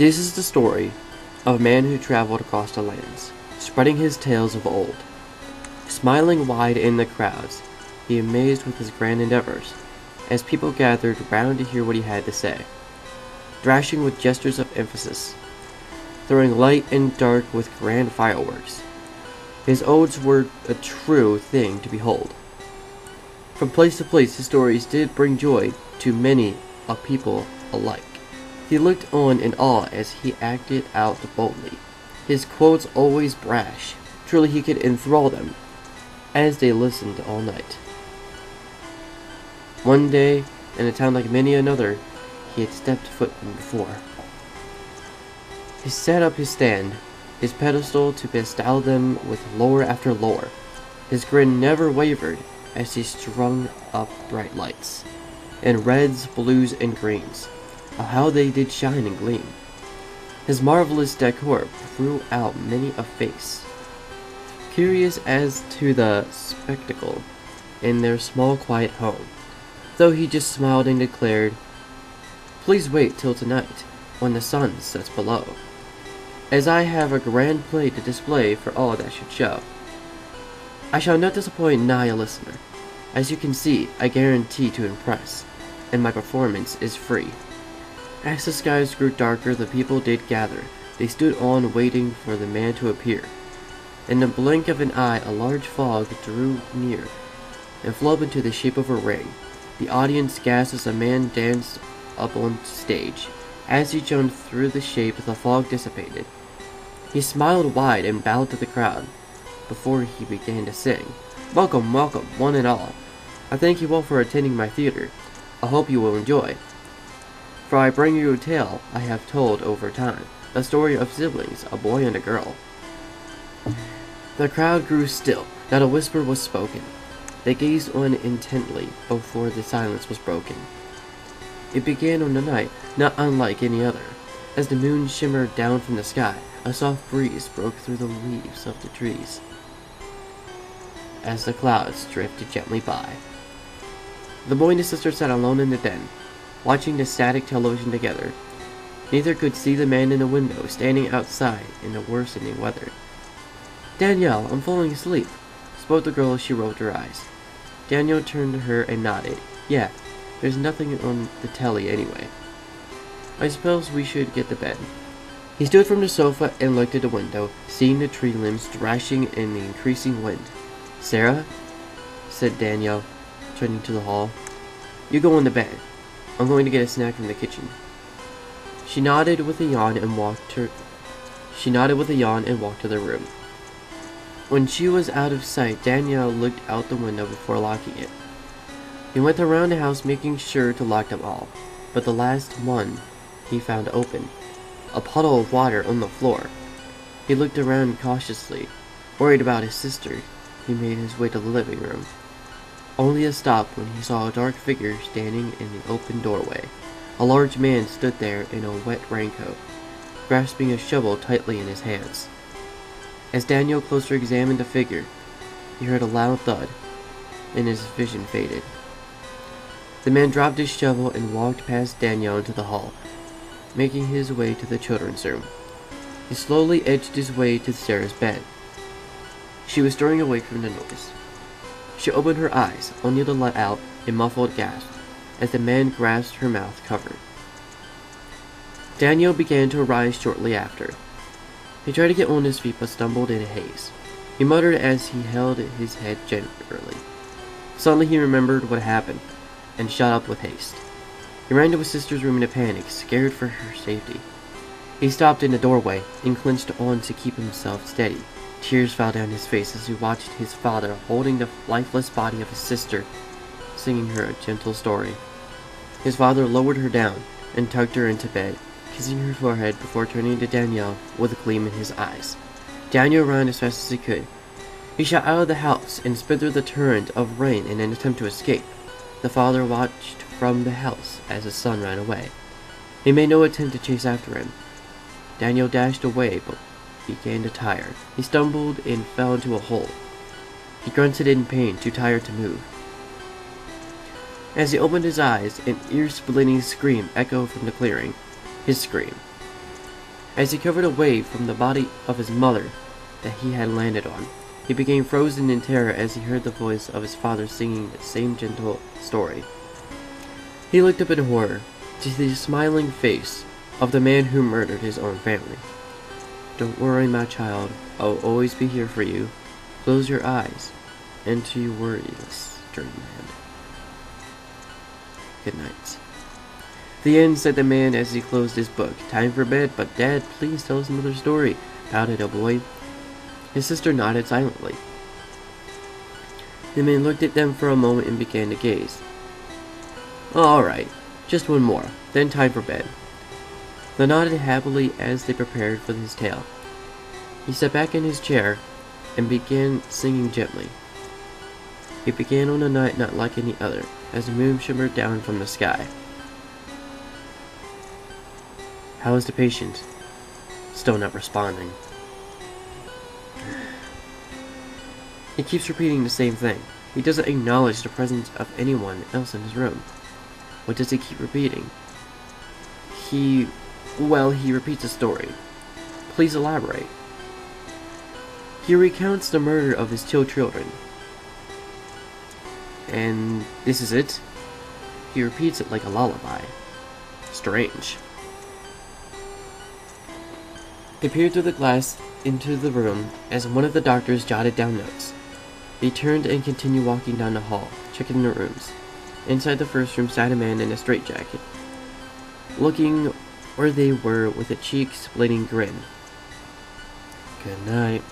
This is the story of a man who traveled across the lands, spreading his tales of old. Smiling wide in the crowds, he amazed with his grand endeavors, as people gathered round to hear what he had to say, thrashing with gestures of emphasis, throwing light and dark with grand fireworks. His odes were a true thing to behold. From place to place his stories did bring joy to many a people alike. He looked on in awe as he acted out boldly, his quotes always brash. Truly he could enthrall them, as they listened all night. One day, in a town like many another he had stepped foot in before, he set up his stand, his pedestal to bestow them with lore after lore. His grin never wavered as he strung up bright lights, in reds, blues, and greens. Oh, how they did shine and gleam! His marvelous decor threw out many a face, curious as to the spectacle in their small quiet home, though he just smiled and declared, "Please wait till tonight, when the sun sets below, as I have a grand play to display for all that should show. I shall not disappoint nigh a listener. As you can see, I guarantee to impress, and my performance is free." As the skies grew darker, the people did gather. They stood on waiting for the man to appear. In the blink of an eye, a large fog drew near and flew up into the shape of a ring. The audience gasped as a man danced up on stage. As he jumped through the shape, the fog dissipated. He smiled wide and bowed to the crowd before he began to sing. "Welcome, welcome, one and all. I thank you all for attending my theater. I hope you will enjoy. For I bring you a tale I have told over time, a story of siblings, a boy and a girl." The crowd grew still. Not a whisper was spoken. They gazed on intently before the silence was broken. It began on a night not unlike any other. As the moon shimmered down from the sky, a soft breeze broke through the leaves of the trees, as the clouds drifted gently by. The boy and his sister sat alone in the den, watching the static television together. Neither could see the man in the window standing outside in the worsening weather. "Danielle, I'm falling asleep," spoke the girl as she rolled her eyes. Danielle turned to her and nodded. "Yeah, there's nothing on the telly anyway. I suppose we should get to bed." He stood from the sofa and looked at the window, seeing the tree limbs thrashing in the increasing wind. "Sarah," said Danielle, turning to the hall, "you go on to bed. I'm going to get a snack from the kitchen." She nodded with a yawn and walked to the room. When she was out of sight, Danielle looked out the window before locking it. He went around the house making sure to lock them all, but the last one he found open, a puddle of water on the floor. He looked around cautiously, worried about his sister. He made his way to the living room, only to stop when he saw a dark figure standing in the open doorway. A large man stood there in a wet raincoat, grasping a shovel tightly in his hands. As Daniel closer examined the figure, he heard a loud thud, and his vision faded. The man dropped his shovel and walked past Daniel into the hall, making his way to the children's room. He slowly edged his way to Sarah's bed. She was stirring awake from the noise. She opened her eyes, only to let out a muffled gasp as the man grasped her mouth covered. Daniel began to rise shortly after. He tried to get on his feet but stumbled in a haze. He muttered as he held his head gingerly. Suddenly he remembered what happened and shot up with haste. He ran to his sister's room in a panic, scared for her safety. He stopped in the doorway and clenched on to keep himself steady. Tears fell down his face as he watched his father holding the lifeless body of his sister, singing her a gentle story. His father lowered her down and tucked her into bed, kissing her forehead before turning to Danielle with a gleam in his eyes. Daniel ran as fast as he could. He shot out of the house and sped through the torrent of rain in an attempt to escape. The father watched from the house as his son ran away. He made no attempt to chase after him. Daniel dashed away but began to tire. He stumbled and fell into a hole. He grunted in pain, too tired to move. As he opened his eyes, an ear-splitting scream echoed from the clearing. His scream. As he covered away from the body of his mother that he had landed on, he became frozen in terror as he heard the voice of his father singing the same gentle story. He looked up in horror to see the smiling face of the man who murdered his own family. "Don't worry, my child. I'll always be here for you. Close your eyes into your worryless dreamland. Good night." "The end," said the man as he closed his book. "Time for bed, but Dad, please tell us another story," pouted a boy. His sister nodded silently. The man looked at them for a moment and began to gaze. "All right, just one more, then time for bed." They nodded happily as they prepared for his tale. He sat back in his chair and began singing gently. It began on a night not like any other, as the moon shimmered down from the sky. "How is the patient?" "Still not responding. He keeps repeating the same thing. He doesn't acknowledge the presence of anyone else in his room." "What does he keep repeating?" He repeats a story." "Please elaborate." "He recounts the murder of his 2 children. And this is it?" "He repeats it like a lullaby." "Strange." He peered through the glass into the room as one of the doctors jotted down notes. He turned and continued walking down the hall, checking the rooms. Inside the first room sat a man in a straitjacket, looking where they were with a cheek-splitting grin. "Good night."